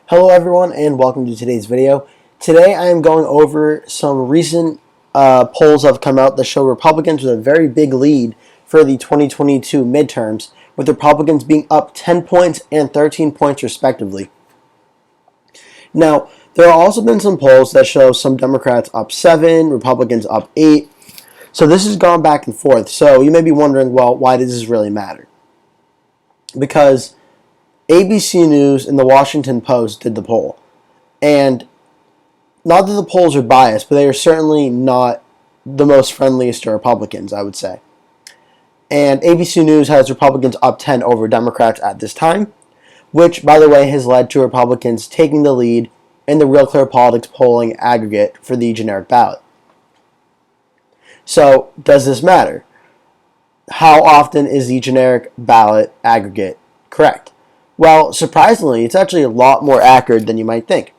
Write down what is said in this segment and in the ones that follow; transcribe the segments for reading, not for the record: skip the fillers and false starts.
Hello everyone and welcome to today's video. Today I am going over some recent polls that have come out that show Republicans with a very big lead for the 2022 midterms, with Republicans being up 10 points and 13 points respectively. Now, there have also been some polls that show some Democrats up 7, Republicans up 8. So this has gone back and forth. So you may be wondering, well, why does this really matter? Because ABC News and the Washington Post did the poll. And not that the polls are biased, but they are certainly not the most friendliest to Republicans, I would say. And ABC News has Republicans up 10 over Democrats at this time, which, by the way, has led to Republicans taking the lead in the Real Clear Politics polling aggregate for the generic ballot. So, does this matter? How often is the generic ballot aggregate correct? Well, surprisingly, it's actually a lot more accurate than you might think.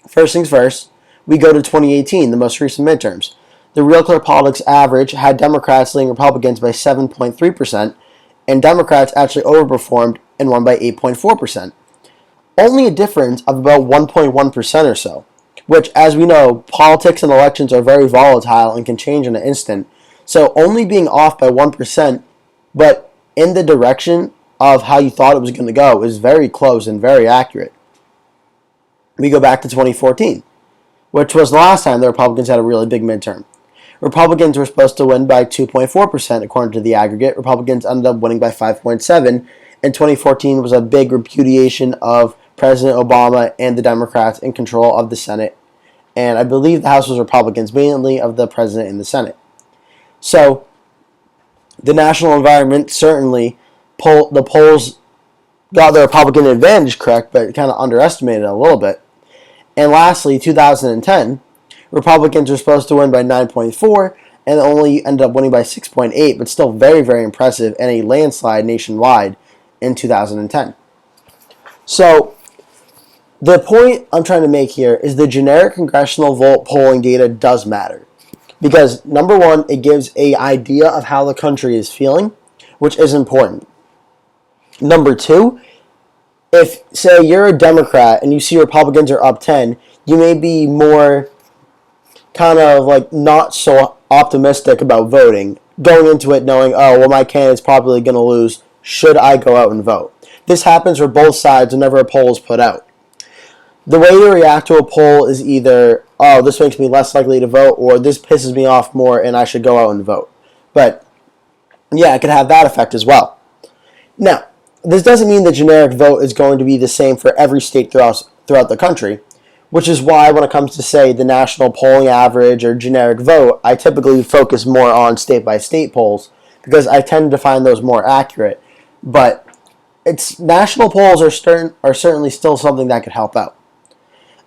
First things first, we go to 2018, the most recent midterms. The Real Clear Politics average had Democrats leading Republicans by 7.3%, and Democrats actually overperformed and won by 8.4%. Only a difference of about 1.1% or so, which, as we know, politics and elections are very volatile and can change in an instant. So only being off by 1%, but in the direction of how you thought it was going to go, is very close and very accurate. We go back to 2014, which was the last time the Republicans had a really big midterm. Republicans were supposed to win by 2.4% according to the aggregate. Republicans ended up winning by 5.7%, and 2014 was a big repudiation of President Obama and the Democrats in control of the Senate. And I believe the House was Republicans, mainly of the President and the Senate. So, the national environment certainly, the polls got the Republican advantage correct, but kind of underestimated it a little bit. And lastly, 2010, Republicans were supposed to win by 9.4 and only ended up winning by 6.8, but still very, very impressive and a landslide nationwide in 2010. So, the point I'm trying to make here is the generic congressional vote polling data does matter. Because, number one, it gives an idea of how the country is feeling, which is important. Number two, if, say, you're a Democrat and you see Republicans are up 10, you may be more kind of like not so optimistic about voting, going into it knowing, oh, well, my candidate's probably going to lose. Should I go out and vote? This happens for both sides whenever a poll is put out. The way to react to a poll is either, oh, this makes me less likely to vote, or this pisses me off more and I should go out and vote. But, yeah, it can have that effect as well. Now, this doesn't mean the generic vote is going to be the same for every state throughout the country, which is why when it comes to, say, the national polling average or generic vote, I typically focus more on state-by-state polls because I tend to find those more accurate. But national polls are certainly still something that could help out.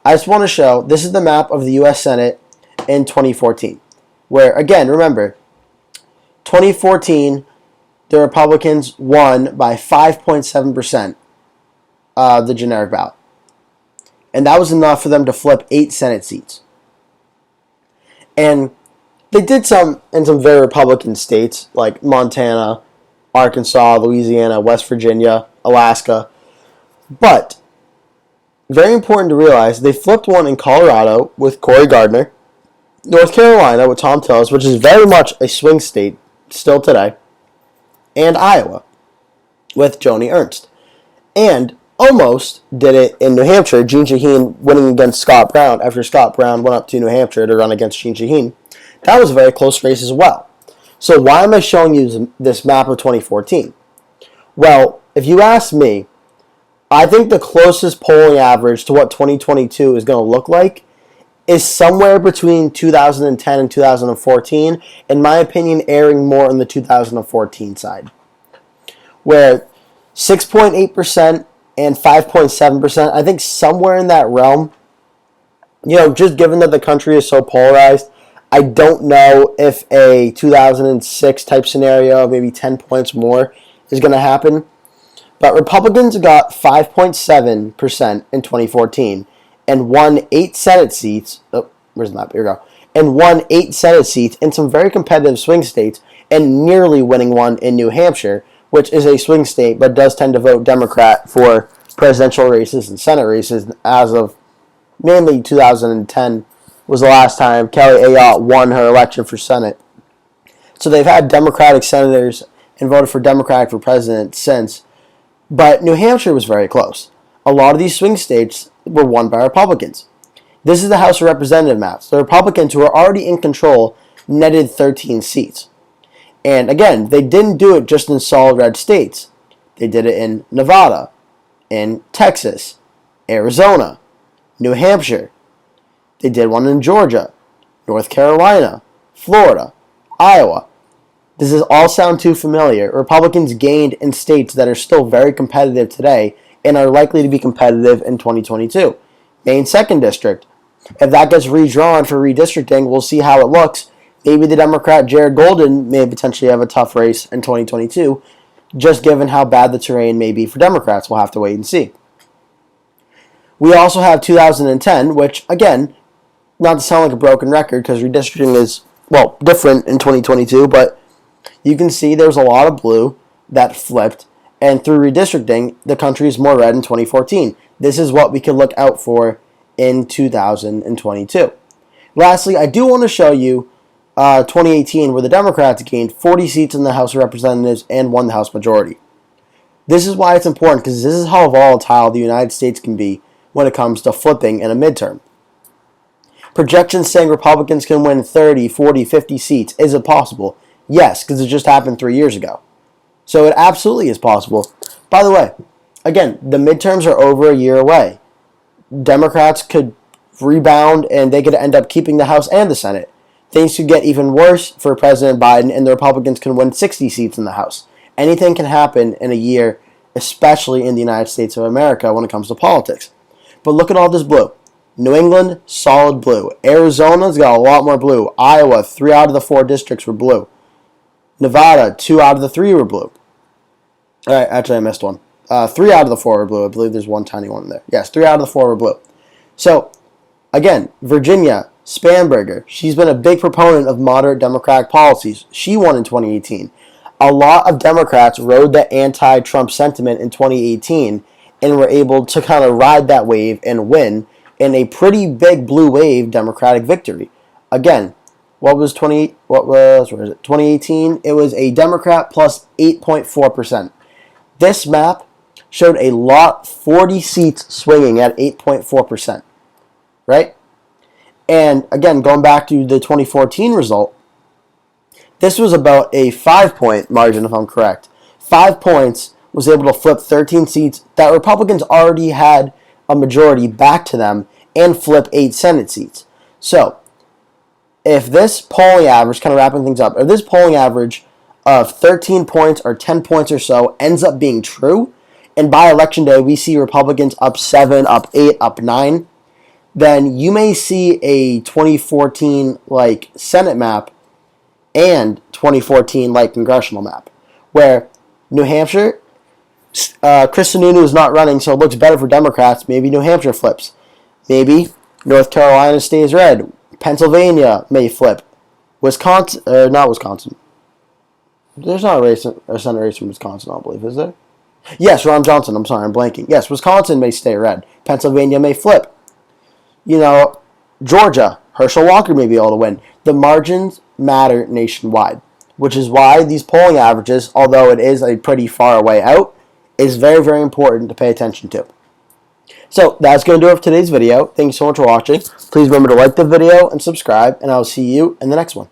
I just want to show, this is the map of the U.S. Senate in 2014, where, again, remember, 2014, the Republicans won by 5.7% of the generic ballot. And that was enough for them to flip 8 Senate seats. And they did some in some very Republican states, like Montana, Arkansas, Louisiana, West Virginia, Alaska. But, very important to realize, they flipped one in Colorado with Cory Gardner, North Carolina with Thom Tillis, which is very much a swing state still today, and Iowa with Joni Ernst. And almost did it in New Hampshire, Jeanne Shaheen winning against Scott Brown after Scott Brown went up to New Hampshire to run against Jeanne Shaheen. That was a very close race as well. So why am I showing you this map of 2014? Well, if you ask me, I think the closest polling average to what 2022 is going to look like is somewhere between 2010 and 2014, in my opinion, erring more on the 2014 side, where 6.8% and 5.7%, I think somewhere in that realm, just given that the country is so polarized, I don't know if a 2006 type scenario of maybe 10 points more is going to happen. But Republicans got 5.7% in 2014 and won 8 Senate seats. Oh, where's the map? Here we go. And won 8 Senate seats in some very competitive swing states and nearly winning one in New Hampshire, which is a swing state but does tend to vote Democrat for presidential races and Senate races as of mainly 2010 was the last time Kelly Ayotte won her election for Senate. So they've had Democratic senators and voted for Democratic for president since. But New Hampshire was very close. A lot of these swing states were won by Republicans. This is the House of Representative maps. The Republicans, who are already in control, netted 13 seats. And again, they didn't do it just in solid red states. They did it in Nevada, in Texas, Arizona, New Hampshire. They did one in Georgia, North Carolina, Florida, Iowa. Does this all sound too familiar? Republicans gained in states that are still very competitive today and are likely to be competitive in 2022. Maine 2nd District. If that gets redrawn for redistricting, we'll see how it looks. Maybe the Democrat Jared Golden may potentially have a tough race in 2022, just given how bad the terrain may be for Democrats. We'll have to wait and see. We also have 2010, which, again, not to sound like a broken record because redistricting is, well, different in 2022, but you can see there's a lot of blue that flipped, and through redistricting, the country is more red in 2014. This is what we could look out for in 2022. Lastly, I do want to show you 2018, where the Democrats gained 40 seats in the House of Representatives and won the House majority. This is why it's important, because this is how volatile the United States can be when it comes to flipping in a midterm. Projections saying Republicans can win 30, 40, 50 seats. Is it possible? Yes, because it just happened 3 years ago. So it absolutely is possible. By the way, again, the midterms are over a year away. Democrats could rebound and they could end up keeping the House and the Senate. Things could get even worse for President Biden and the Republicans can win 60 seats in the House. Anything can happen in a year, especially in the United States of America when it comes to politics. But look at all this blue. New England, solid blue. Arizona's got a lot more blue. Iowa, 3 out of the 4 districts were blue. Nevada, 2 out of the 3 were blue. All right, actually I missed one. 3 out of the 4 were blue. I believe there's one tiny one in there. Yes, 3 out of the 4 were blue. So, again, Virginia, Spanberger, she's been a big proponent of moderate Democratic policies. She won in 2018. A lot of Democrats rode the anti-Trump sentiment in 2018 and were able to kind of ride that wave and win in a pretty big blue wave Democratic victory. Again, what was 2018? It was a Democrat plus 8.4%. This map showed a lot, 40 seats swinging at 8.4%, right? And again, going back to the 2014 result, this was about a 5-point margin, if I'm correct. 5 points was able to flip 13 seats that Republicans already had a majority back to them and flip 8 Senate seats. So, if this polling average, kind of wrapping things up, if this polling average of 13 points or 10 points or so ends up being true, and by election day we see Republicans up 7, up 8, up 9, then you may see a 2014 like Senate map and 2014 like congressional map, where New Hampshire, Chris Sununu is not running, so it looks better for Democrats. Maybe New Hampshire flips. Maybe North Carolina stays red. Pennsylvania may flip. Wisconsin, not Wisconsin. There's not a Senate race in Wisconsin, I don't believe, is there? Yes, Ron Johnson. I'm sorry, I'm blanking. Yes, Wisconsin may stay red. Pennsylvania may flip. You know, Georgia, Herschel Walker may be able to win. The margins matter nationwide, which is why these polling averages, although it is a pretty far way out, is very, very important to pay attention to. So that's going to do it for today's video. Thank you so much for watching. Please remember to like the video and subscribe, and I'll see you in the next one.